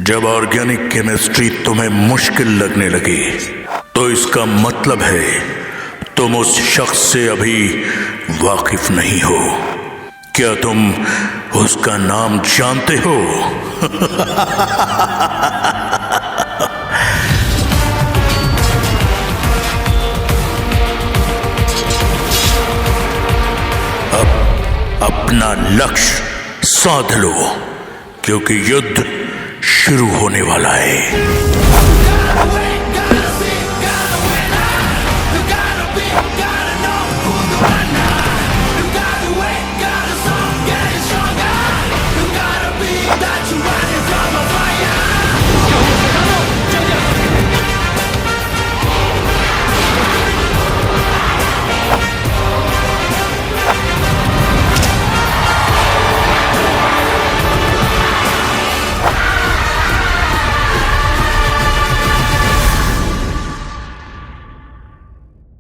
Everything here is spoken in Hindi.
जब ऑर्गेनिक केमिस्ट्री तुम्हें मुश्किल लगने लगी तो इसका मतलब है तुम उस शख्स से अभी वाकिफ नहीं हो। क्या तुम उसका नाम जानते हो? अब अपना लक्ष्य साध लो, क्योंकि युद्ध शुरू होने वाला है।